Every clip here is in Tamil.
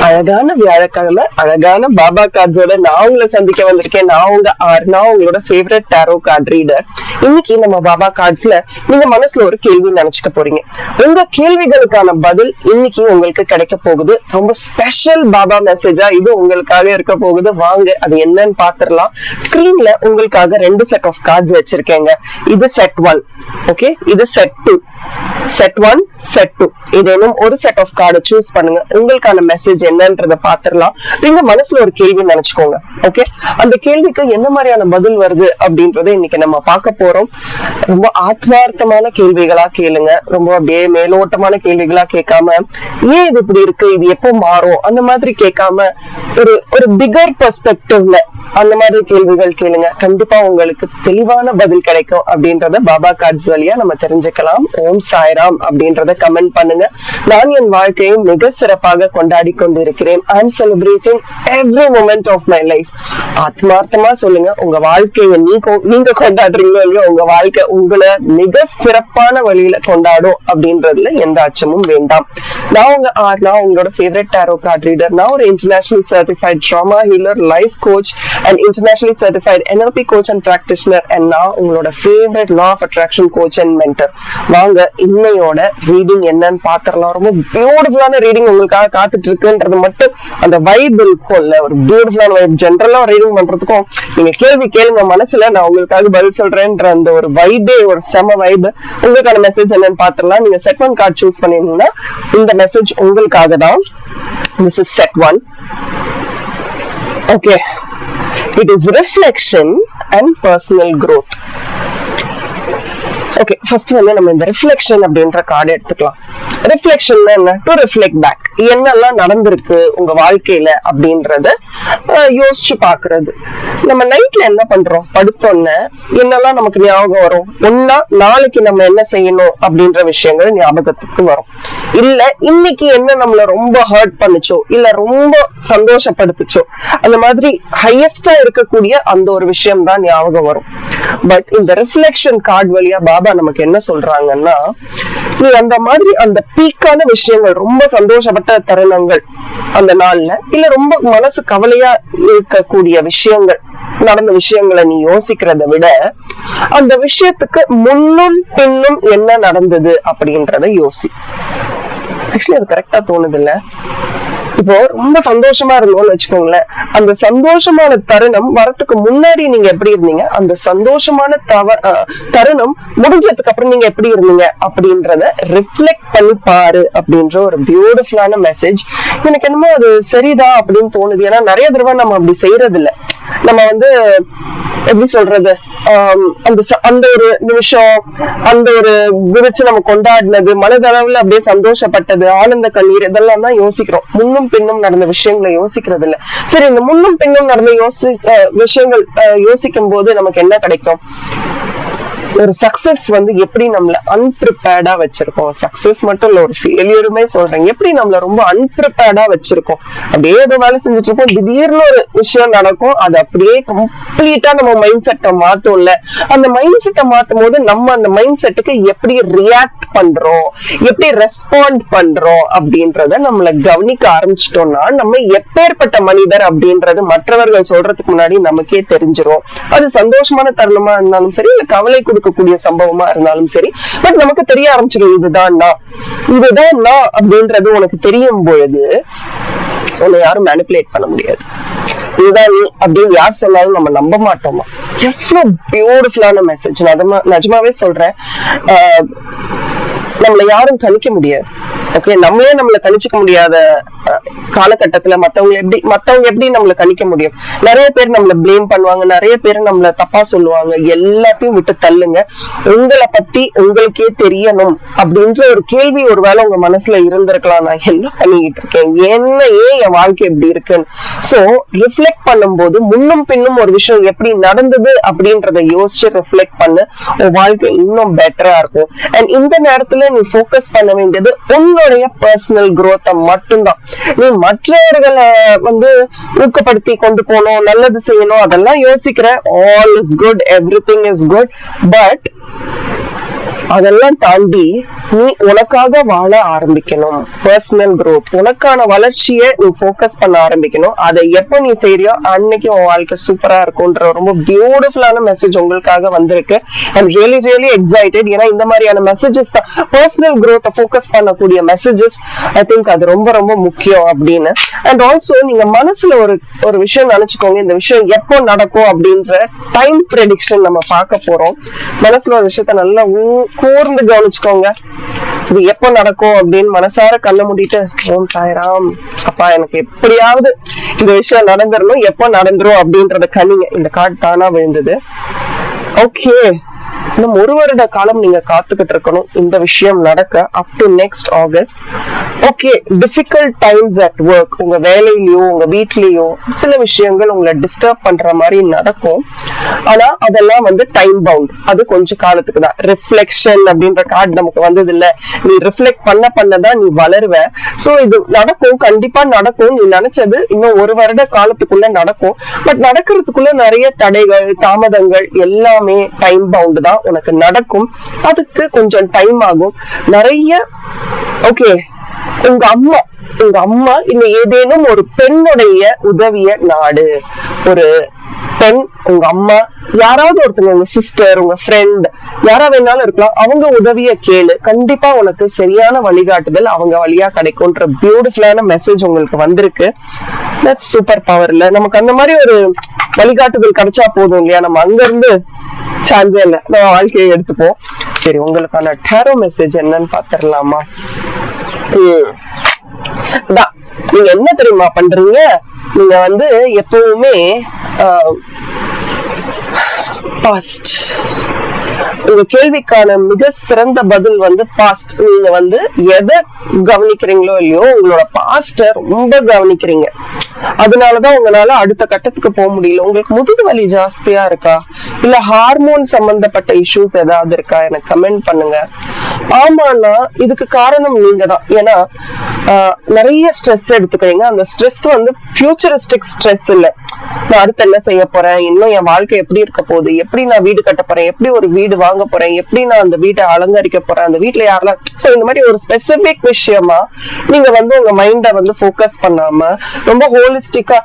அழகான வியாழக்கிழமை அழகான பாபா கார்ட்ஸோட நான் உங்களை சந்திக்க வந்திருக்கேன். நான் உங்களோட ஃபேவரட் டாரோ கார்ட் ரீடர். இன்னைக்கு நம்ம பாபா கார்ட்ஸ்ல நீங்க மனசுல ஒரு கேள்வி நினைச்சுக்க போறீங்க. உங்க கேள்விகளுக்கான பதில் இன்னைக்கு உங்களுக்கு கிடைக்க போகுது. ரொம்ப ஸ்பெஷல் பாபா மெசேஜா இது உங்களுக்காக இருக்க போகுது. வாங்க அது என்னன்னு பாத்துடலாம். ஸ்கிரீன்ல உங்களுக்காக 2 செட் ஆஃப் கார்ட்ஸ் வச்சிருக்கேங்க. இது செட் 1, ஓகே, இது செட் 2. செட் 1, செட் 2 ஏதேனும் ஒரு செட் ஆஃப் கார்டை சூஸ் பண்ணுங்க. உங்களுக்கான மெசேஜ் என்னன்றத பாத்துடலாம். நீங்க மனசுல ஒரு கேள்வி நினைச்சுக்கோங்க. ஓகே, அந்த கேள்விக்கு என்ன மாதிரியான பதில் வருது அப்படின்றத இன்னைக்கு நம்ம பார்க்க போறோம். ரொம்ப ஆத்மார்த்தமான கேள்விகளா கேளுங்க. ரொம்ப அப்படியே மேலோட்டமான கேள்விகளா கேட்காம, ஏன் இது இப்படி இருக்கு, இது எப்போ மாறும் அந்த மாதிரி கேட்காம ஒரு பிகர் பெர்ஸ்பெக்டிவ்ல அந்த மாதிரி கேள்விகள் கேளுங்க. கண்டிப்பா உங்களுக்கு தெளிவான பதில் கிடைக்கும் அப்படின்றத பாபா கார்ட்ஸ் வழியா நம்ம தெரிஞ்சுக்கலாம். ஓம் சாய்ராம் அப்படின்றத கமெண்ட் பண்ணுங்க. நான் என் வாழ்க்கையை மிக சிறப்பாக கொண்டாடி கொண்டிருக்கிறேன். I am celebrating every moment of my life. ஆத்மார்த்தமா சொல்லுங்க. உங்க வாழ்க்கையை நீங்க கொண்டாடுறீங்களோ இல்லையோ, உங்க வாழ்க்கை உங்களை மிக சிறப்பான வழியில கொண்டாடும் அப்படின்றதுல எந்த அச்சமும் வேண்டாம். நான் உங்களோட ஃபேவரட் டாரோ கார்ட் ரீடர். நான் ஒரு internationally certified drama healer, life coach and internationally certified NLP coach and practitioner, and நான் உங்களோட favorite law of attraction coach and mentor. வாங்க இன்னையோட ரீடிங் என்னன்னு பாத்திரலாம். ரொம்ப பியூட்டிஃபுல்லான ரீடிங் உங்களுக்காக காத்துட்டு இருக்குன்றது மட்டும் அந்த வைப் இருக்கும்ல, ஒரு பியூட்டிஃபுல்லான வைப். ஜென்ரலா ரீடிங் பண்றதுக்கும் நீங்க கேள்வி கேளுங்க மனசுல, நான் உங்களுக்காக பதில் சொல்றேன்ற அந்த ஒரு வைபே ஒரு செம வைப். உங்களுக்கான மெசேஜ் என்னன்னு பாத்திரலாம். நீங்க செட் 1 கார்டு சூஸ் பண்ணிருந்தீங்கன்னா இந்த மெசேஜ் உங்களுக்காக தான். This is set 1. Okay. It is reflection and personal growth. Okay, first வந்து நம்ம இந்த ரிஃப்ளெக்ஷன் அப்படின்ற கார்டு எடுத்துக்கலாம். ரிஃப்ளெக்ஷன் என்ன? To reflect back. என்னெல்லாம் நடந்திருக்கு உங்க வாழ்க்கையில அப்படின்றத யோசிச்சு பாக்குறது. நம்ம நைட்ல என்ன பண்றோம், படுத்தோன்ன என்னெல்லாம் நமக்கு ஞாபகம் வரும்? ஒன்னா நாளைக்கு நம்ம என்ன செய்யணும் அப்படின்ற விஷயங்கள் ஞாபகத்துக்கு வரும். இல்ல இன்னைக்கு என்ன நம்மள ரொம்ப ஹர்ட் பண்ணுச்சோ, இல்ல ரொம்ப சந்தோஷப்படுத்துச்சோ, அந்த மாதிரி ஹையஸ்டா இருக்கக்கூடிய அந்த ஒரு விஷயம் தான் ஞாபகம் வரும். பட் இந்த ரிஃப்ளெக்ஷன் கார்டு வழியா பாபா நமக்கு என்ன சொல்றாங்கன்னா, நீ அந்த மாதிரி அந்த பீக்கான விஷயங்கள், ரொம்ப சந்தோஷப்பட்ட தருணங்கள் அந்த நாள்ல, இல்ல ரொம்ப மனசு கவலையா இருக்கக்கூடிய விஷயங்கள், நடந்த விஷயங்களை நீ யோசிக்கிறத விட அந்த விஷயத்துக்கு முன்னும் பின்னும் என்ன நடந்தது அப்படின்றத யோசி. ஆக்சுவலி அது கரெக்டா தோணுது இல்ல? இப்போ ரொம்ப சந்தோஷமா இருந்தோம்னு வச்சுக்கோங்களேன், அந்த சந்தோஷமான தருணம் வரத்துக்கு முன்னாடி நீங்க எப்படி இருந்தீங்க, அந்த சந்தோஷமான தருணம் முடிஞ்சதுக்கு அப்புறம் நீங்க எப்படி இருந்தீங்க அப்படின்றத ரிஃப்ளெக்ட் பண்ணி பாரு அப்படின்ற ஒரு பியூட்டிஃபுல்லான மெசேஜ். எனக்கு என்னமோ அது சரிதான் அப்படின்னு தோணுது. ஏன்னா நிறைய தடவை நம்ம அப்படி செய்யறது இல்ல. நம்ம வந்து எப்படி சொல்றது, அந்த ஒரு நிமிஷம், அந்த ஒரு குதிச்சு நம்ம கொண்டாடினது, மனதளவுல அப்படியே சந்தோஷப்பட்டது, ஆனந்த கண்ணீர், இதெல்லாம் தான் யோசிக்கிறோம். முன்னும் பின்னும் நடந்த விஷயங்களை யோசிக்கிறது இல்ல. சரி, இந்த முன்னும் பின்னும் நடந்த விஷயங்கள் யோசிக்கும் போது நமக்கு என்ன கிடைக்கும்? ஒரு சக்சஸ் வந்து எப்படி நம்மள அன்பிரிப்பேர்டா வச்சிருக்கோம். சக்சஸ் மட்டும் இல்ல, ஒரு ஃபெயிலியருமே சொல்றேன். எப்படி நம்மள ரொம்ப அன்பிரிப்பேர்டா வச்சிருக்கோம். அப்படியே ஏதோ வேலை செஞ்சுட்டு இருக்கோம், திடீர்னு ஒரு விஷயம் நடக்கும், அது அப்படியே கம்ப்ளீட்டா நம்ம மைண்ட் செட்டை மாத்தோம்ல. அந்த மைண்ட் செட்டை மாத்தும் போது நம்ம அந்த மைண்ட் செட்டுக்கு எப்படி ரியாக்ட் பண்றோம், எப்படி ரெஸ்பாண்ட் பண்றோம் அப்படின்றத நம்மள கவனிக்க ஆரம்பிச்சிட்டோம்னா, நம்ம எப்பேற்பட்ட மனிதர் அப்படின்றது மற்றவர்கள் சொல்றதுக்கு முன்னாடி நமக்கே தெரிஞ்சிரும். அது சந்தோஷமான தருணமா இருந்தாலும் சரி, இல்ல கவலை கொடுக்கக்கூடிய சம்பவமா இருந்தாலும் சரி. பட் நமக்கு தெரிய ஆரம்பிச்சிடும், இதுதான் நான் அப்படின்றது உனக்கு தெரியும் பொழுது உன்னை யாரும் மேனிபுலேட் பண்ண முடியாது. இதுதான் நீ அப்படின்னு யார் சொன்னாலும் நம்ம நம்ப மாட்டோமா? எவ்வளவு பியூட்டிஃபுல்லான மெசேஜ். நிஜமாவே சொல்றேன், நம்மள யாரும் கணிக்க முடியாது. ஓகே, நம்மளே நம்மள கணிச்சுக்க முடியாத காலகட்டத்துல மத்தவங்க எப்படி நம்மள கணிக்க முடியும்? நிறைய பேர் நம்மள பிளேம் பண்ணுவாங்க, நிறைய பேர் நம்மள தப்பா சொல்லுவாங்க. எல்லாத்தையும் விட்டு தள்ளுங்க. உங்களை பத்தி உங்களுக்கே தெரியணும் அப்படின்ற ஒரு கேள்வி ஒருவேளை உங்க மனசுல இருந்திருக்கலாம். நான் என்ன பண்ணிக்கிட்டு இருக்கேன், ஏன் என் வாழ்க்கை எப்படி இருக்குன்னு. சோ ரிஃப்ளெக்ட் பண்ணும்போது முன்னும் பின்னும் ஒரு விஷயம் எப்படி நடந்தது அப்படின்றத யோசிச்சு ரிஃப்ளெக்ட் பண்ணு. உன் வாழ்க்கை இன்னும் பெட்டரா இருக்கும். அண்ட் இந்த நேரத்துல நீ போக்கஸ் பண்ண வேண்டியது உன்னுடைய பர்சனல் growth மட்டும்தான். நீ மற்றவர்களை வந்து ஊக்கப்படுத்தி கொண்டு போகணும், நல்லது செய்யணும், அதெல்லாம் யோசிக்கிற. All is good, everything is good. But அதெல்லாம் தாண்டி நீ உனக்காக வாழ ஆரம்பிக்கணும். பர்சனல் growth, உனக்கான வளர்ச்சியை நீ ஃபோக்கஸ் பண்ண ஆரம்பிக்கணும். அதை எப்ப நீ செய்யறியோ அன்னைக்கு உன் வாழ்க்கை சூப்பரா இருக்கும்ன்ற ரொம்ப பியூட்டிஃபுல்லான மெசேஜ் உங்களுக்காக வந்திருக்கு. I'm really really excited. ஏன்னா இந்த மாதிரியான மெசேஜஸ் தான், பர்சனல் growth ஃபோக்கஸ் பண்ணக்கூடிய மெசேஜஸ். ஐ திங்க் அது ரொம்ப ரொம்ப முக்கியம் அப்படின்னு. அண்ட் ஆல்சோ நீங்க மனசுல ஒரு விஷயம் நினைச்சுக்கோங்க, இந்த விஷயம் எப்போ நடக்கும் அப்படின்ற டைம் ப்ரெடிக்ஷன் நம்ம பார்க்க போறோம். மனசுல ஒரு விஷயத்த நல்லா கூர்ந்து கவனிச்சுக்கோங்க. இது எப்போ நடக்கும் அப்படின்னு மனசார கண்ண மூடிட்டு ஓம் சாய்ராம் அப்பா எனக்கு எப்படியாவது இந்த விஷயம் நடந்துடணும், எப்போ நடந்துரும் அப்படின்றத கண்ணிங்க. இந்த கார்டு தானா விழுந்தது. ஓகே, இன்னும் 1 வருட காலம் நீங்க காத்துக்கிட்டு இருக்கணும் இந்த விஷயம் நடக்க, up to next August. Okay, difficult times at work, உங்க வேலையிலயோ உங்க வீட்லயோ சில விஷயங்கள் உங்களை டிஸ்டர்ப் பண்ற மாதிரி நடக்கும். ஆனா அதெல்லாம் வந்து டைம் பவுண்ட், அது கொஞ்ச காலத்துக்கு தான். ரிஃப்ளெக்ஷன் அப்படின்ற கார்டு நமக்கு வந்தது இல்ல, நீ ரிஃப்ளெக்ட் பண்ணதான் நீ வளருவ. சோ இது நடக்கும், கண்டிப்பா நடக்கும். நீ நினைச்சது இன்னும் 1 வருட காலத்துக்குள்ள நடக்கும். பட் நடக்கிறதுக்குள்ள நிறைய தடைகள், தாமதங்கள் எல்லாமே டைம் பவுண்ட் தான். உனக்கு நடக்கும், அதுக்கு கொஞ்சம் டைம் ஆகும் நிறைய. ஓகே, உங்க அம்மா இல்ல ஏதேனும் ஒரு பெண்ணுடைய உதவிய நாடு. ஒரு பெண், உங்க அம்மா, யாராவது ஒருத்தங்க, உங்க சிஸ்டர், உங்க ஃப்ரெண்ட், யாரா வேணாலும் இருக்கலாம், அவங்க உதவிய கேளு. கண்டிப்பா உனக்கு சரியான வழிகாட்டுதல் அவங்க வழியா கிடைக்கும்ன்ற பியூட்டிஃபுல்லான மெசேஜ் உங்களுக்கு வந்திருக்கு. தட்ஸ் சூப்பர் பவர்ல. நமக்கு அந்த மாதிரி ஒரு வழிகாட்டுதல் கிடைச்சா போதும் இல்லையா? நம்ம அங்க இருந்து சான்ஸே இல்ல, நம்ம வாழ்க்கையை எடுத்துப்போம். சரி, உங்களுக்கான டேரோ மெசேஜ் என்னன்னு பாத்திரலாமா? நீங்க என்ன தெரியுமா பண்றீங்க? நீங்க வந்து எப்பவுமே பாஸ்ட், உங்க கேள்விக்கான மிக சிறந்த பதில் வந்து பாஸ்ட். நீங்க வந்து எதை கவனிக்கிறீங்களோ இல்லையோ உங்களோட பாஸ்ட ரொம்ப கவனிக்கிறீங்க. அதனாலதான் உங்களால அடுத்த கட்டத்துக்கு போக முடியல. உங்களுக்கு முதுகு வலி ஜாஸ்தியா இருக்கா, இல்ல ஹார்மோன் சம்பந்தப்பட்ட இஷ்யூஸ் ஏதாவது இருக்கா? எனக்கு கமெண்ட் பண்ணுங்க. ஆமாண்ணா, இதுக்கு காரணம் நீங்க தான். ஏன்னா நிறைய ஸ்ட்ரெஸ் எடுத்துக்கிறீங்க. அந்த ஸ்ட்ரெஸ் வந்து ஃபியூச்சரிஸ்டிக் ஸ்ட்ரெஸ் இல்ல, நான் அடுத்து என்ன செய்ய போறேன், இன்னும் என் வாழ்க்கை எப்படி இருக்க போகுது, எப்படி நான் வீடு கட்ட போறேன், எப்படி ஒரு வீடு வாங்க போறேன், எப்படி நான் அந்த வீட்டை அலங்கரிக்க போறேன், அந்த வீட்டுல யாரெல்லாம். சோ இந்த மாதிரி ஒரு ஸ்பெசிபிக் விஷயமா நீங்க வந்து உங்க மைண்ட வந்து ஃபோக்கஸ் பண்ணாம ரொம்ப ஹோலிஸ்டிக்கா,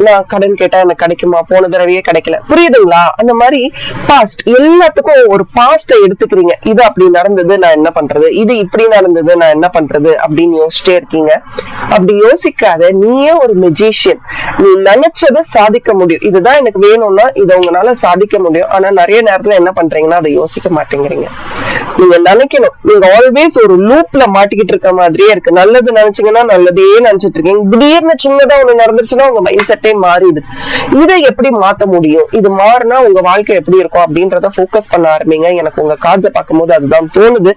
நான் கடன் கேட்டா எனக்கு கிடைக்குமா, போன தடவையே கிடைக்கல, புரியுதுங்களா? அந்த மாதிரி பாஸ்ட் எல்லாத்துக்கும் ஒரு பாஸ்ட எடுத்துக்கிறீங்க. இது அப்படி நடந்தது, நான் என்ன பண்றது, இது இப்படி நடந்தது, நான் என்ன பண்றது அப்படின்னு யோசிச்சிட்டே இருக்கீங்க. அப்படி யோசிக்காத, நீயே ஒரு மெஜிஷியன். நீ நினைச்சதை சாதிக்க முடியும். இதுதான் எனக்கு வேணும்னா இதை உங்களால சாதிக்க முடியும். ஆனா நிறைய நேரத்துல என்ன பண்றீங்கன்னா அதை யோசிக்க மாட்டேங்கிறீங்க. நீங்க நினைக்கணும். நீங்க ஆல்வேஸ் ஒரு லூப்ல மாட்டிக்கிட்டு இருக்க மாதிரியே இருக்கு. நல்லது நினைச்சீங்கன்னா நல்லதே நினைச்சிட்டு இருக்கீங்க. திடீர்னு சின்னதா ஒண்ணு நடந்துருச்சுன்னா உங்க மைண்ட் செட்டே மாறிடுது. இதை எப்படி மாத்த முடியும், இது மாறினா உங்க வாழ்க்கை எப்படி இருக்கும் அப்படின்றத போக்கஸ் பண்ண ஆரம்பிங்க. எனக்கு உங்க கார்ட்ஸை பார்க்கும்போது அதுதான் தோணுது.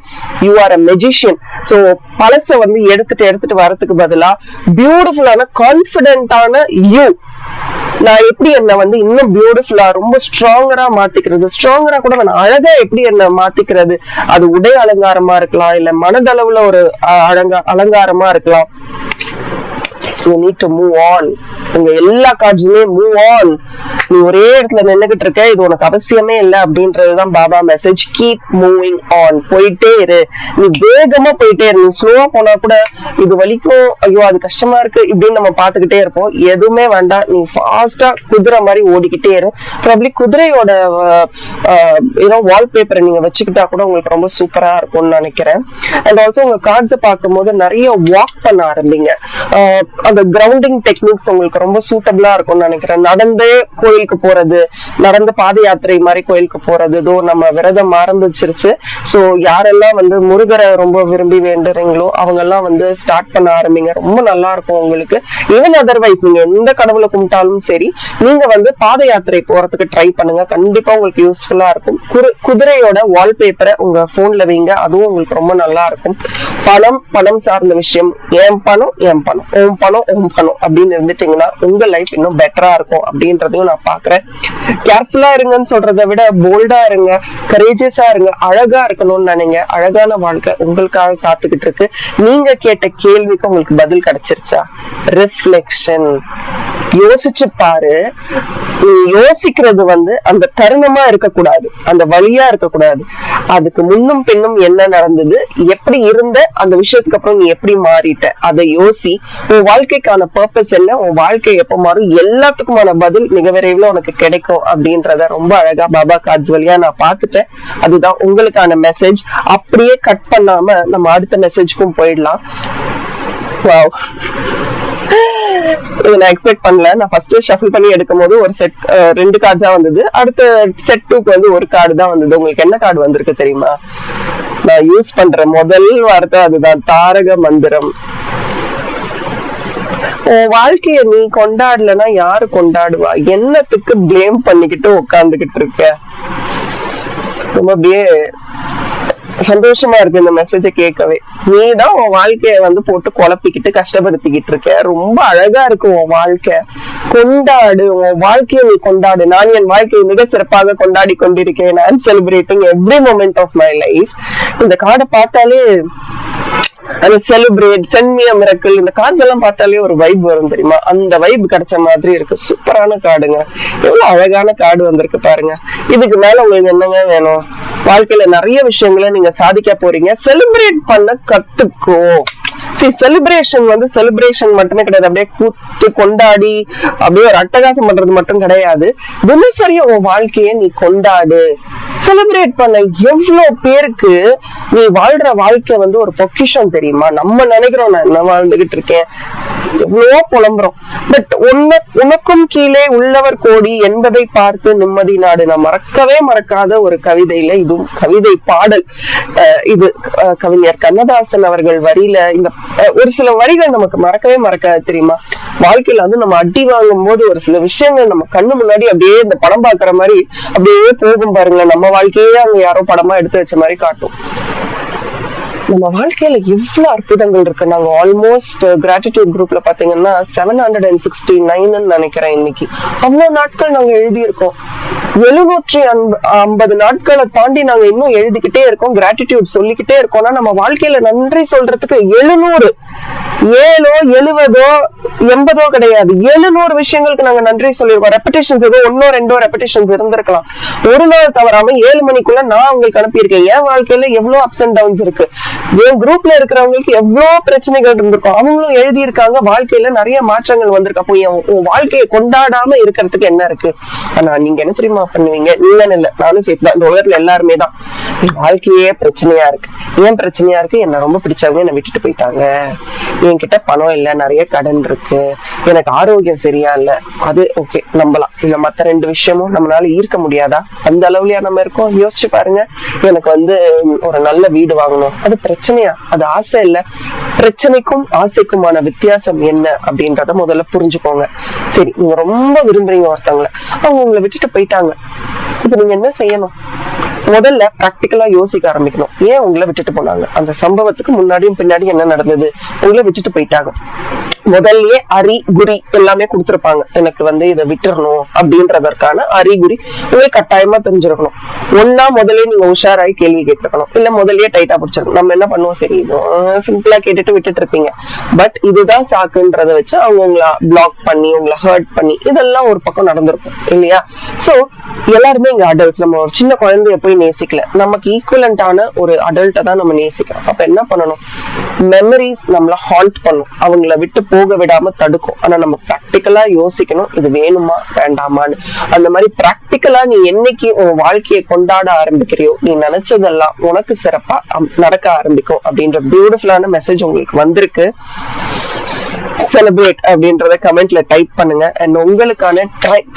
You are a magician. So பழச வந்து எடுத்துட்டு வரதுக்கு பதிலா பியூட்டிஃபுல்லான கான்பிடென்டான யூ, நான் எப்படி என்ன வந்து இன்னும் பியூட்டிஃபுல்லா ரொம்ப ஸ்ட்ராங்கரா மாத்திக்கிறது, ஸ்ட்ராங்கரா கூட வேணாம், அழகா எப்படி என்ன மாத்திக்கிறது. அது உடை அலங்காரமா இருக்கலாம், இல்ல மனதளவுல ஒரு அலங்காரமா இருக்கலாம். You need to move on. உங்க எல்லா கார்ட்ஸுமே மூவ் ஆன். நீ ஒரே இடத்துல நின்னுகிட்டு இருக்க, இது உனக்கு அவசியமே இல்லை அப்படின்றதுதான் Baba message. Keep moving on, போயிட்டே இரு. நீ வேகமா போயிட்டே இரு. நீ ஸ்லோவா போனா கூட இது வலிக்கும், ஐயோ அது கஷ்டமா இருக்கு இப்படின்னு நம்ம பாத்துக்கிட்டே இருப்போம். எதுவுமே வேண்டாம், நீ ஃபாஸ்டா குதிரை மாதிரி ஓடிக்கிட்டே இரு. ப்ராபப்லி குதிரையோட ஏதோ வால்பேப்பரை நீங்க வச்சுக்கிட்டா கூட உங்களுக்கு ரொம்ப சூப்பரா இருக்கும்னு நினைக்கிறேன். அண்ட் ஆல்சோ உங்க கார்ட்ஸை பார்க்கும் போது நிறைய வாக் பண்ண ஆரம்பிங்க. அந்த கிரவுண்டிங் டெக்னிக்ஸ் உங்களுக்கு ரொம்ப சூட்டபிளா இருக்கும்னு நினைக்கிறேன். நடந்தே கோயிலுக்கு போறது, நடந்து பாத யாத்திரை மாதிரி கோயிலுக்கு போறது. இதோ நம்ம விரதம் ஆரம்பிச்சிருச்சு. சோ யாரெல்லாம் வந்து முருகரை ரொம்ப விரும்பி வேண்டுறீங்களோ அவங்க எல்லாம் வந்து ஸ்டார்ட் பண்ண ஆரம்பிங்க. ரொம்ப நல்லா இருக்கும் உங்களுக்கு. ஈவன் அதர்வைஸ் நீங்க எந்த கடவுளை கும்பிட்டாலும் சரி, நீங்க வந்து பாத யாத்திரை போறதுக்கு ட்ரை பண்ணுங்க. கண்டிப்பா உங்களுக்கு யூஸ்ஃபுல்லா இருக்கும். குதிரையோட வால்பேப்பரை உங்க போன்ல வைங்க, அதுவும் உங்களுக்கு ரொம்ப நல்லா இருக்கும். பணம் சார்ந்த விஷயம், ஏன் பணம் ஓம் பணம் அப்படின்னு இருந்துட்டீங்கன்னா உங்க லைஃப் இன்னும் பெட்டரா இருக்கும் அப்படின்றதையும் நான் பாக்குறேன். கேர்ஃபுல்லா இருங்கன்னு சொல்றதை விட போல்டா இருங்க, கரேஜியஸா இருங்க, அழகா இருக்கணும்னு நினைங்க. அழகான வாழ்க்கை உங்களுக்காக காத்துக்கிட்டு இருக்கு. நீங்க கேட்ட கேள்விக்கு உங்களுக்கு பதில் கிடைச்சிருச்சா? ரிஃப்ளெக்ஷன். யோசிச்சு பாரு. நீ யோசிக்கிறது வந்து அந்த தருணமா இருக்கக்கூடாது, அந்த வழியா இருக்கக்கூடாது. அதுக்கு முன்னும் பின்னும் என்ன நடந்தது, எப்படி இருந்த, அந்த விஷயத்துக்கு அப்புறம் நீ எப்படி மாறிட்ட, அதை யோசி. உன் வாழ்க்கைக்கான பர்பஸ் என்ன, உன் வாழ்க்கை எப்ப மாறும், எல்லாத்துக்குமான பதில் மிக விரைவில் உனக்கு கிடைக்கும் அப்படின்றத ரொம்ப அழகா பாபா கார்ட்ஸ் வழியா நான் பார்த்துட்டேன். அதுதான் உங்களுக்கான மெசேஜ். அப்படியே கட் பண்ணாம நம்ம அடுத்த மெசேஜ்க்கும் போயிடலாம். வாவ், இது நான் எக்ஸ்பெக்ட் பண்ணல. நான் ஃபர்ஸ்ட் ஷஃபிள் பண்ணி எடுக்கும் போது ஒரு செட் 2 கார்டு தான் வந்தது. அடுத்த செட் 2க்கு வந்து ஒரு கார்டு தான் வந்தது. உங்களுக்கு என்ன கார்டு வந்திருக்கு தெரியுமா? நான் யூஸ் பண்ற முதல் வார்த்தை அதுதான், தாரக மந்திரம். உன் வாழ்க்கைய நீ கொண்டாடலன்னா யாரு கொண்டாடுவா? என்னத்துக்கு பிளேம் பண்ணிக்கிட்டு உட்கார்ந்துகிட்டு இருக்க? ரொம்ப அப்படியே சந்தோஷமா இருக்கு இந்த மெசேஜ கேட்கவே. நீதான் உன் வாழ்க்கைய வந்து போட்டு குழப்பிக்கிட்டு கஷ்டப்படுத்திக்கிட்டு இருக்க. ரொம்ப அழகா இருக்கு உன் வாழ்க்கை. கொண்டாடு, உன் வாழ்க்கையை நீ கொண்டாடு. நான் என் வாழ்க்கையை மிக சிறப்பாக கொண்டாடி கொண்டிருக்கேன். I am celebrating every moment of my life. இந்த கார்டை பார்த்தாலே அந்த celebrate, send me a miracle, இந்த கார்ட்ஸ் எல்லாம் பார்த்தாலே ஒரு வைப் வரும் தெரியுமா? அந்த வைப் கிடைச்ச மாதிரி இருக்கு. சூப்பரான கார்டுங்க. எவ்வளவு அழகான கார்டு வந்திருக்கு பாருங்க. இதுக்கு மேல உங்களுக்கு என்னங்க வேணும்? வாழ்க்கையில நிறைய விஷயங்களை நீங்க சாதிக்க போறீங்க. செலிப்ரேட் பண்ண கத்துக்கோ. செலிப்ரேஷன் வந்து செலிப்ரேஷன் மட்டுமே கிடையாது, அப்படியே கூத்து கொண்டாடி அப்படியே ஒரு அட்டகாசம் பண்றது மட்டும் கிடையாது. தினசரியா உன் வாழ்க்கைய நீ கொண்டாடு, செலிப்ரேட் பண்ண. எவ்வளவு பேருக்கு நீ வாழ்ற வாழ்க்கை வந்து ஒரு பொக்கிஷம் தெரியுமா? நம்ம நினைக்கிறோம் நான் என்ன வாழ்ந்துகிட்டு இருக்கேன், எவ்வளவோ புலம்புறோம். பட் உனக்கும் கீழே உள்ளவர் கோடி என்பதை பார்த்து நிம்மதி நாடு. நான் மறக்கவே மறக்காத ஒரு கவிதையில, இதுவும் கவிதை பாடல், இது கவிஞர் கண்ணதாசன் அவர்கள் வரியில இந்த ஒரு சில வரிகள் நமக்கு மறக்கவே மறக்காது தெரியுமா? வாழ்க்கையில வந்து நம்ம அடி வாங்கும் போது ஒரு சில விஷயங்கள் நம்ம கண்ணு முன்னாடி அப்படியே இந்த படம் பாக்குற மாதிரி அப்படியே போகும் பாருங்களேன். நம்ம வாழ்க்கையே அங்க யாரோ படமா எடுத்து வச்ச மாதிரி காட்டும். நம்ம வாழ்க்கையில எவ்வளவு அற்புதங்கள் இருக்கு. நாங்க ஆல்மோஸ்ட் கிராட்டிடியூட் குரூப்ல பாத்தீங்கன்னா 769 நினைக்கிறேன் இன்னைக்கு. அவ்வளவு நாட்கள் நாங்க எழுதியிருக்கோம். 750 நாட்களை தாண்டி நாங்க இன்னும் எழுதிக்கிட்டே இருக்கோம், கிராட்டிடியூட் சொல்லிக்கிட்டே இருக்கோம்னா நம்ம வாழ்க்கையில நன்றி சொல்றதுக்கு 700 7 70 80 கிடையாது, 700 விஷயங்களுக்கு நாங்க நன்றி சொல்லிருக்கோம். ரெப்படேஷன்ஸ் ஏதோ 1 2 ரெப்படேஷன்ஸ் இருந்திருக்கலாம். ஒரு நாள் தவறாம 7 மணிக்குள்ள நான் உங்களுக்கு அனுப்பியிருக்கேன். என் வாழ்க்கையில எவ்வளவு அப்ஸ் அண்ட் டவுன்ஸ் இருக்கு, என் குரூப்ல இருக்கிறவங்களுக்கு எவ்வளவு பிரச்சனைகள் இருந்திருக்கும், அவங்களும் எழுதியிருக்காங்க. வாழ்க்கையில நிறைய மாற்றங்கள் வந்திருக்கு. அப்போ உன் வாழ்க்கையை கொண்டாடாம இருக்கிறதுக்கு என்ன இருக்கு? ஆனா நீங்க என்ன தெரியுமா பண்ணுவீங்க? நீங்க இல்ல, நானும் சேர்த்துதான், இந்த உலகத்துல எல்லாருமே தான். வாழ்க்கையே பிரச்சனையா இருக்கு. ஏன் பிரச்சனையா இருக்கு? என்ன ரொம்ப பிடிச்சவங்க என்ன விட்டுட்டு போயிட்டாங்க, என்கிட்ட பணம் இல்ல, நிறைய கடன் இருக்கு, எனக்கு ஆரோக்கியம் சரியா இல்ல. அது ஓகே, நம்பலாம். இந்த மத்த 2 விஷயமும் நம்மளால ஈர்க்க முடியாதா? அந்த அளவுலயா நம்ம இருக்கோம்? யோசிச்சு பாருங்க. எனக்கு வந்து ஒரு நல்ல வீடு வாங்கணும், அது பிரச்சனையா? அது ஆசை இல்ல. பிரச்சனைக்கும் ஆசைக்குமான வித்தியாசம் என்ன அப்படின்றத முதல்ல புரிஞ்சுக்கோங்க. சரி, நீங்க ரொம்ப விரும்புறீங்க ஒருத்தவங்களை, அவங்க உங்களை விட்டுட்டு போயிட்டாங்க. இப்ப நீங்க என்ன செய்யணும்? முதல்ல பிராக்டிக்கலா யோசிக்க ஆரம்பிக்கணும். ஏன் உங்களை விட்டுட்டு போனாங்க? அந்த சம்பவத்துக்கு முன்னாடியும் பின்னாடி என்ன நடந்தது? உங்களை விட்டுட்டு போயிட்டாங்க. முதல்லயே அறிகுறி எல்லாமே கொடுத்திருப்பாங்க. எனக்கு வந்து இதை விட்டுறணும் அப்படின்றதற்கான அறிகுறி உங்களுக்கு கட்டாயமா தெரிஞ்சிருக்கணும். ஒன்னா முதல்ல நீங்க உஷாராய் கேள்வி கேட்டிருக்கணும், இல்ல முதல்லயே டைட்டா பிடிச்சிருக்கணும். நம்ம என்ன பண்ணுவோம், சரி சிம்பிளா கேட்டுட்டு விட்டுட்டு இருப்பீங்க. பட் இதுதான் சாக்குன்றத வச்சு அவங்க உங்களை பிளாக் பண்ணி உங்களை ஹர்ட் பண்ணி இதெல்லாம் ஒரு பக்கம் நடந்திருக்கும் இல்லையா? சோ எல்லாருமே இங்க அடல்ட்ஸ். நம்ம ஒரு சின்ன குழந்தைய போய் நேசிக்கல, நமக்கு ஈக்குவலண்டான ஒரு அடல்ட்டை தான் நம்ம நேசிக்கிறோம். அப்ப என்ன பண்ணணும்? மெமரிஸ் நம்மள ஹாண்ட் பண்ணும், அவங்கள விட்டு போக விடாம தடுக்கும். ஆனா நம்ம பிராக்டிக்கலா யோசிக்கணும், இது வேணுமா வேண்டாமான்னு. அந்த மாதிரி பிராக்டிக்கலா நீ என்னைக்கு உன் வாழ்க்கையை கொண்டாட ஆரம்பிக்கிறியோ, நீ நினைச்சதெல்லாம் உனக்கு சிறப்பா நடக்க ஆரம்பிக்கும் அப்படின்ற பியூட்டிஃபுல்லான மெசேஜ் உங்களுக்கு வந்திருக்கு. செலிப்ரேட் அப்படின்றத கமெண்ட்ல டைப் பண்ணுங்க. அண்ட் உங்களுக்கான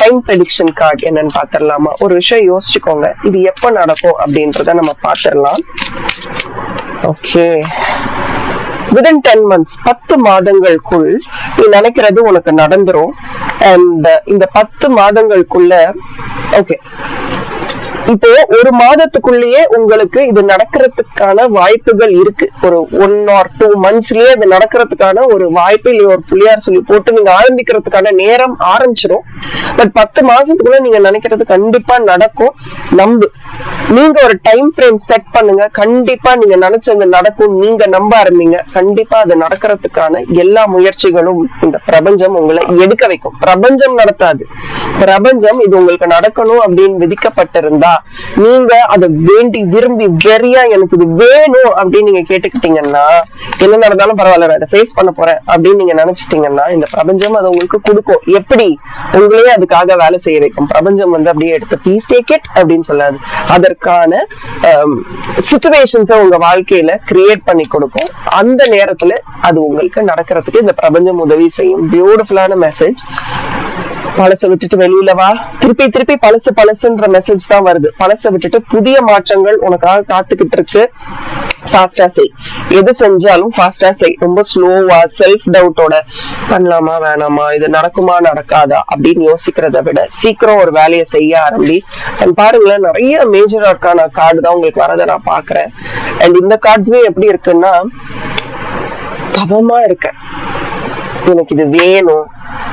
டைம் ப்ரெடிக்ஷன் கார்டு என்னன்னு பாத்திரலாமா? ஒரு விஷயம் யோசிச்சுக்கோங்க, இது எப்ப நடக்கும் அப்படின்றத நம்ம பாத்திரலாம். ஓகே, within 10 months 10 மாதங்களுக்குள் நீ நினைக்கிறது உனக்கு நடந்துரும். அண்ட் இந்த 10 மாதங்களுக்குள்ள ஓகே இப்போ ஒரு மாதத்துக்குள்ளேயே உங்களுக்கு இது நடக்கிறதுக்கான வாய்ப்புகள் இருக்கு. ஒரு 1 or 2 monthsலயே இது நடக்கிறதுக்கான ஒரு வாய்ப்பு இல்ல ஒரு புள்ளியார் சொல்லி போட்டு நீங்க ஆரம்பிக்கிறதுக்கான நேரம் ஆரம்பிச்சிடும். பட் 10 மாசத்துக்குள்ள நீங்க நினைக்கிறது கண்டிப்பா நடக்கும். நம்பு. நீங்க ஒரு டைம் ஃப்ரேம் செட் பண்ணுங்க. கண்டிப்பா நீங்க நினைச்சது நடக்கும். நீங்க நம்ப ஆரம்பிங்க. கண்டிப்பா அது நடக்கிறதுக்கான எல்லா முயற்சிகளும் இந்த பிரபஞ்சம் உங்களை எடுக்க வைக்கும். பிரபஞ்சம் நடத்தாது. பிரபஞ்சம் இது உங்களுக்கு நடக்கணும் அப்படின்னு விதிக்கப்பட்டிருந்தா நீங்க அதை வேண்டி விரும்பி வெறியா எனக்கு இது வேணும் அப்படின்னு நீங்க கேட்டுக்கிட்டீங்கன்னா, என்ன நடந்தாலும் பரவாயில்ல நான் அதை ஃபேஸ் பண்ண போறேன் அப்படின்னு நீங்க நினைச்சிட்டீங்கன்னா இந்த பிரபஞ்சம் அதை உங்களுக்கு கொடுக்கும். எப்படி? உங்களையே அதுக்காக வேலை செய்ய வைக்கும். பிரபஞ்சம் அப்படியே எடுத்து ப்ளீஸ் டேக் இட் அப்படின்னு சொல்லாது. அதற்கான சிச்சுவேஷன்ஸை உங்க வாழ்க்கையில கிரியேட் பண்ணி கொடுக்கும். அந்த நேரத்துல அது உங்களுக்கு நடக்கிறதுக்கு இந்த பிரபஞ்சம் உதவி செய்யும். பியூட்டிஃபுல்லான மெசேஜ். பழசை விட்டுட்டு வெளியில வா. திருப்பி திருப்பி பழசுன்ற மெசேஜ் தான் வருது. பழசை விட்டுட்டு புதிய மாற்றங்கள் உனக்காக காத்துக்கிட்டு இருக்கு. ஃபாஸ்டா செய். எது செஞ்சாலும் ஃபாஸ்டா செய். ரொம்ப ஸ்லோவா செல்ஃப் டவுட்டோட பண்ணலாமா வேணாமா, இது நடக்குமா நடக்காதா அப்படின்னு யோசிக்கிறத விட சீக்கிரம் ஒரு வேலையை செய்ய ஆரம்பி. அண்ட் பாருங்களேன், நிறைய மேஜர் ஆர்க்கான கார்டு தான் உங்களுக்கு வரதை நான் பாக்குறேன். அண்ட் இந்த கார்ட்ஸ்லயும் எப்படி இருக்குன்னா, தவமா இருக்க, எனக்கு இது வேணும்,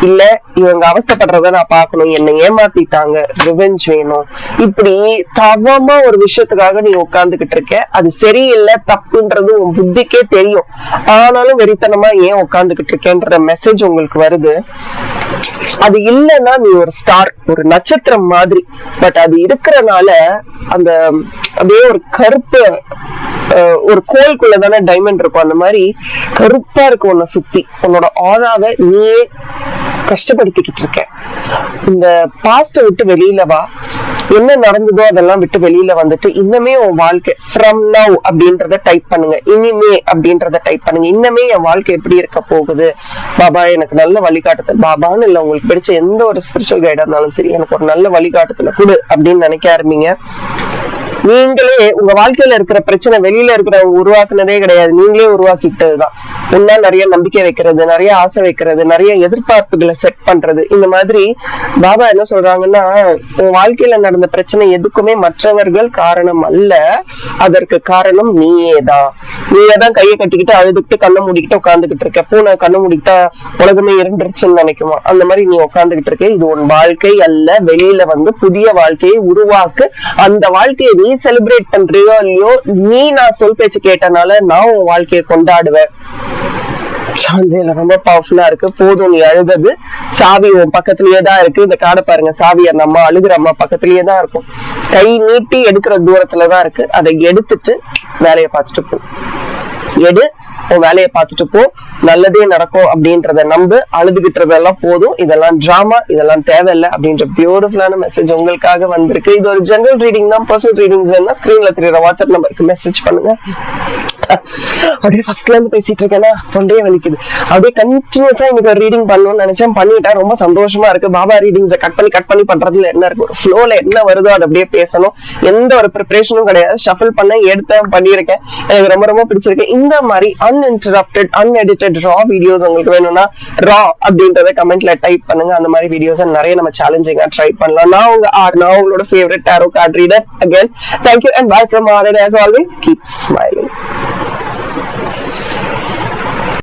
இல்ல இவங்க அவஸ்தப்படுறத நான் பாக்கணும், என்னை ஏமாத்திட்டாங்க, ரிவெஞ்ச் வேணும், இப்படி தவமா ஒரு விஷயத்துக்காக நீ உட்கார்ந்துகிட்டு இருக்க. அது சரியில்லை, தப்புன்றது உன் புத்திக்கே தெரியும். ஆனாலும் வெறித்தனமா ஏன் உட்கார்ந்துகிட்டு இருக்கேன்ற மெசேஜ் உங்களுக்கு வருது. அது இல்லைன்னா நீ ஒரு ஸ்டார், ஒரு நட்சத்திரம் மாதிரி. பட் அது இருக்கிறனால அந்த அப்படியே ஒரு கருப்பு, ஒரு கோல்குள்ளதானே டைமண்ட் இருக்கும், அந்த மாதிரி கருப்பா இருக்கும் உன்னை சுத்தி. உன்னோட ஆறாவை நீயே கஷ்டப்படுத்திக்கிட்டு இருக்க. இந்த பாஸ்ட விட்டு வெளியில வா. என்ன நடந்ததோ அதெல்லாம் விட்டு வெளியில வந்துட்டு இன்னமே உன் வாழ்க்கை ஃப்ரம் நவ் அப்படின்றத டைப் பண்ணுங்க. இனிமே அப்படின்றத டைப் பண்ணுங்க. இன்னமே என் வாழ்க்கை எப்படி இருக்க போகுது, பாபா எனக்கு நல்ல வழிகாட்டுதல், பாபான்னு இல்ல உங்களுக்கு பிடிச்ச எந்த ஒரு ஸ்பிரிச்சுவல் கைடா இருந்தாலும் சரி, எனக்கு ஒரு நல்ல வழிகாட்டுதல கொடு அப்படின்னு நினைக்க ஆரம்பிங்க. நீங்களே உங்க வாழ்க்கையில இருக்கிற பிரச்சனை வெளியில இருக்கிறவங்க உருவாக்குனதே கிடையாது, நீங்களே உருவாக்கிட்டதுதான். முன்னா நிறைய நம்பிக்கை வைக்கிறது, நிறைய ஆசை வைக்கிறது, நிறைய எதிர்பார்ப்புகளை செட் பண்றது. இந்த மாதிரி பாபா என்ன சொல்றாங்கன்னா, உன் வாழ்க்கையில நடந்த பிரச்சனை எதுக்குமே மற்றவர்கள் காரணம் அல்ல, அதற்கு காரணம் நீயேதான். நீயேதான் கையை கட்டிக்கிட்டு அழுதுகிட்டு கண்ணை மூடிக்கிட்டு உட்காந்துக்கிட்டு இருக்க. பூனை கண்ணை மூடிக்கிட்டா உலகமே இருந்துருச்சுன்னு நினைக்குமா? அந்த மாதிரி நீ உட்காந்துக்கிட்டு இருக்க. இது உன் வாழ்க்கை அல்ல. வெளியில வந்து புதிய வாழ்க்கையை உருவாக்கு. அந்த வாழ்க்கையை நீ செலிப்ரேட் பண்றியோ இல்லையோ, நீ நான் சொல் பேச்சு கேட்டனால நான் உன் வாழ்க்கையை கொண்டாடுவேன். சான்சேல ரொம்ப பவர்ஃபுல்லா இருக்கு. போதும் நீ அழுதது, சாவி உன் பக்கத்திலேயே தான் இருக்கு. இந்த காடை பாருங்க, சாவி அந்த அம்மா அழுகிற அம்மா பக்கத்திலேயே தான் இருக்கும். கை நீட்டி எடுக்கிற தூரத்துலதான் இருக்கு. அதை எடுத்துட்டு வேலையை பார்த்துட்டு போ. எடு, உன் வேலையை பார்த்துட்டு போ. நல்லதே நடக்கும் அப்படின்றத நம்பு. அழுதுகிட்டதெல்லாம் போதும், இதெல்லாம் டிராமா, இதெல்லாம் தேவையில்லை அப்படின்ற பியூட்டிஃபுல்லான மெசேஜ் உங்களுக்காக வந்திருக்கு. இது ஒரு ஜெனரல் ரீடிங் தான். பர்சனல் ரீடிங்ஸ் வேணும்னா ஸ்கிரீன்ல தெரியுற வாட்ஸ்அப் நம்பருக்கு மெசேஜ் பண்ணுங்க. அப்படியே ஃபர்ஸ்ட்ல இருந்து பேசிட்டு இருக்கேன்னா தொண்டையே வலிக்குது. அப்படியே கண்டினியூஸா இன்னைக்கு ஒரு ரீடிங் பண்ணணும்னு நினைச்சேன், பண்ணிட்டேன். ரொம்ப சந்தோஷமா இருக்கு. பாபா ரீடிங்ஸை கட் பண்ணி பண்றதுல என்ன இருக்கு, ஒரு ஃப்ளோல என்ன வருதோ அதை அப்படியே பேசணும். எந்த ஒரு ப்ரிப்பரேஷனும் கிடையாது. ஷஃபில் பண்ண எடுத்தேன், பண்ணியிருக்கேன். எனக்கு ரொம்ப ரொம்ப பிடிச்சிருக்கு. இந்த மாதிரி அன்இன்டரப்டட் அன்எடிட்டட் ரா வீடியோஸ் உங்களுக்கு வேணும்னா ரா அப்படின்றத கமெண்ட்ல டைப் பண்ணுங்க. அந்த மாதிரி வீடியோஸ் நிறைய நம்ம சேலஞ்சிங்கா ட்ரை பண்ணலாம். நான் உங்களோட favourite tarot card reader. Again thank you and bye from R. as always keep smiling.